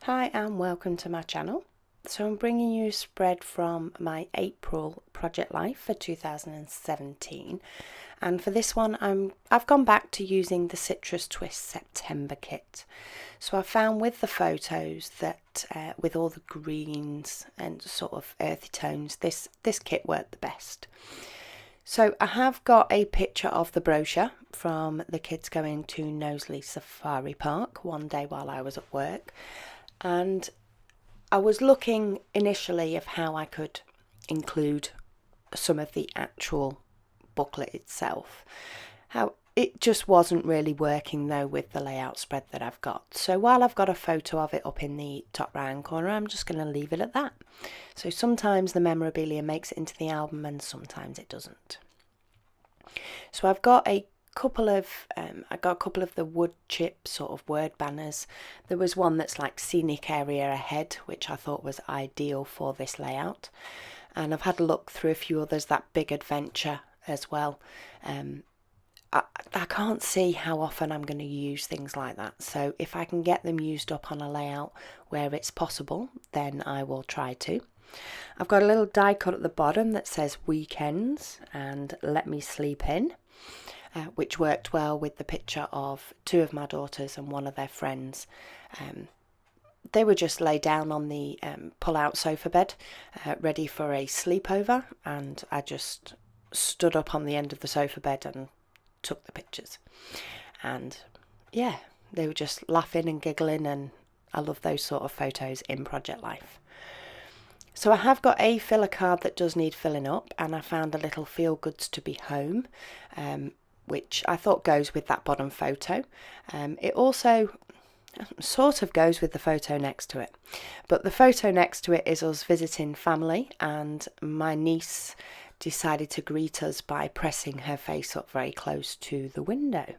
Hi and welcome to my channel. So I'm bringing you a spread from my April project life for 2017, and for this one I've gone back to using the Citrus Twist September kit. So I found with the photos that with all the greens and sort of earthy tones, this kit worked the best. So I have got a picture of the brochure from the kids going to Knowsley Safari Park one day while I was at work, and I was looking initially of how I could include some of the actual booklet itself. How it just wasn't really working though with the layout spread that I've got. So while I've got a photo of it up in the top right hand corner, I'm just going to leave it at that. So sometimes the memorabilia makes it into the album and sometimes it doesn't. So I've got a couple of the wood chip sort of word banners. There was one that's like scenic area ahead, which I thought was ideal for this layout, and I've had a look through a few others. That big adventure as well. I can't see how often I'm going to use things like that, so if I can get them used up on a layout where it's possible, then I will try to. I've got a little die cut at the bottom that says weekends and let me sleep in, which worked well with the picture of two of my daughters and one of their friends. They were just laid down on the pull-out sofa bed, ready for a sleepover, and I just stood up on the end of the sofa bed and took the pictures. And yeah, they were just laughing and giggling, and I love those sort of photos in project life. So I have got a filler card that does need filling up, and I found a little feel goods to be home, which I thought goes with that bottom photo. It also sort of goes with the photo next to it, but the photo next to it is us visiting family, and my niece decided to greet us by pressing her face up very close to the window.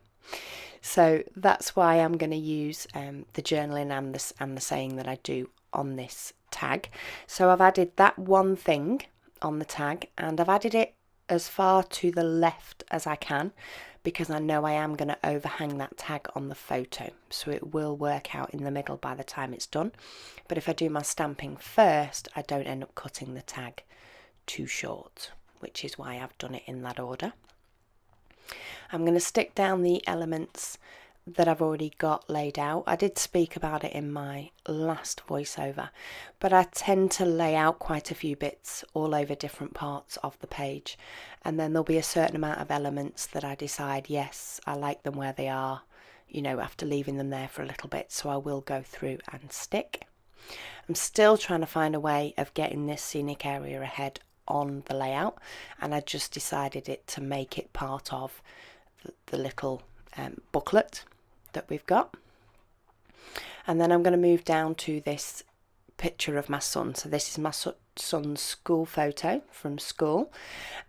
So that's why I'm going to use the journaling and the saying that I do on this tag. So I've added that one thing on the tag, and I've added it as far to the left as I can because I know I am going to overhang that tag on the photo, so it will work out in the middle by the time it's done. But if I do my stamping first, I don't end up cutting the tag too short, which is why I've done it in that order. I'm going to stick down the elements that I've already got laid out. I did speak about it in my last voiceover, but I tend to lay out quite a few bits all over different parts of the page, and then there'll be a certain amount of elements that I decide, yes, I like them where they are, you know, after leaving them there for a little bit, so I will go through and stick. I'm still trying to find a way of getting this scenic area ahead on the layout, and I just decided to make it part of the little booklet that we've got. And then I'm going to move down to this picture of my son. So this is my son's school photo from school,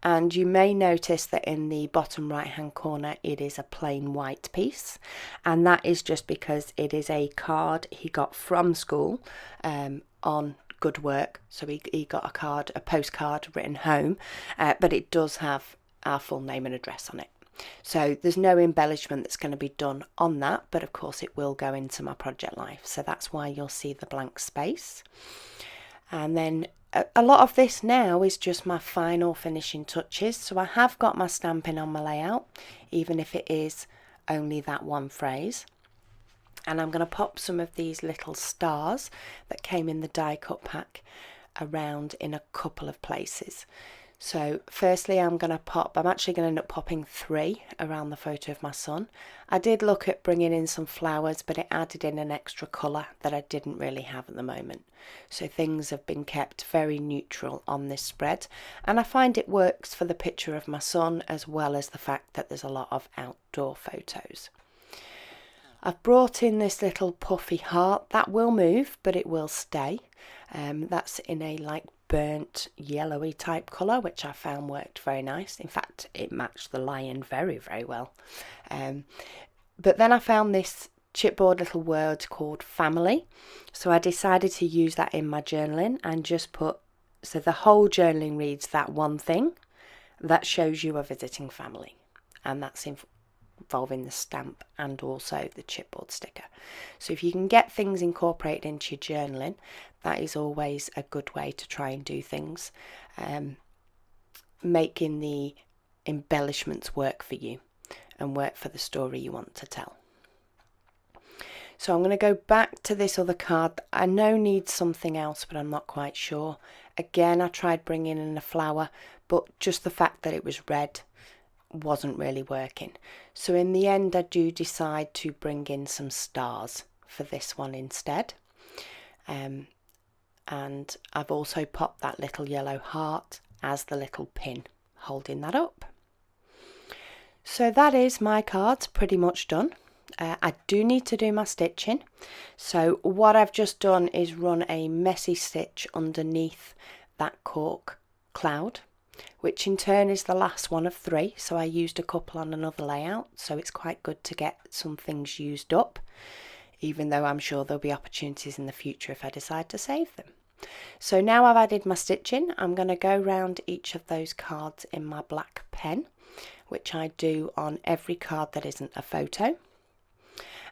and you may notice that in the bottom right hand corner it is a plain white piece, and that is just because it is a card he got from school on Good Work. So he got a postcard written home, but it does have our full name and address on it. So there's no embellishment that's going to be done on that, but of course it will go into my project life, so that's why you'll see the blank space. And then a lot of this now is just my final finishing touches, so I have got my stamping on my layout, even if it is only that one phrase. And I'm going to pop some of these little stars that came in the die cut pack around in a couple of places. So firstly I'm actually going to end up popping 3 around the photo of my son. I did look at bringing in some flowers, but it added in an extra colour that I didn't really have at the moment. So things have been kept very neutral on this spread, and I find it works for the picture of my son as well as the fact that there's a lot of outdoor photos. I've brought in this little puffy heart. That will move, but it will stay. That's in a like burnt yellowy type colour, which I found worked very nice. In fact, it matched the lion very, very well. But then I found this chipboard little word called family. So I decided to use that in my journaling and just put, so the whole journaling reads that one thing that shows you a visiting family. And that's in involving the stamp and also the chipboard sticker. So if you can get things incorporated into your journaling, that is always a good way to try and do things, making the embellishments work for you and work for the story you want to tell. So I'm going to go back to this other card that I know needs something else, but I'm not quite sure. Again, I tried bringing in a flower, but just the fact that it was red wasn't really working. So in the end, I do decide to bring in some stars for this one instead. And I've also popped that little yellow heart as the little pin holding that up. So that is my cards pretty much done. I do need to do my stitching, so what I've just done is run a messy stitch underneath that cork cloud, which in turn is the last one of 3, so I used a couple on another layout, so it's quite good to get some things used up, even though I'm sure there'll be opportunities in the future if I decide to save them. So now I've added my stitching, I'm going to go round each of those cards in my black pen, which I do on every card that isn't a photo.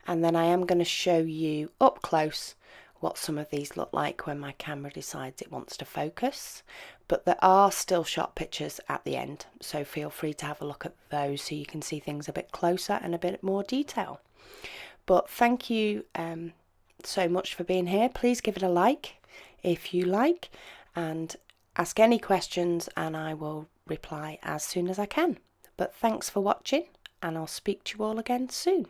And then I am going to show you up close what some of these look like when my camera decides it wants to focus. But there are still shot pictures at the end, so feel free to have a look at those so you can see things a bit closer and a bit more detail. But thank you so much for being here. Please give it a like if you like, and ask any questions and I will reply as soon as I can. But thanks for watching, and I'll speak to you all again soon.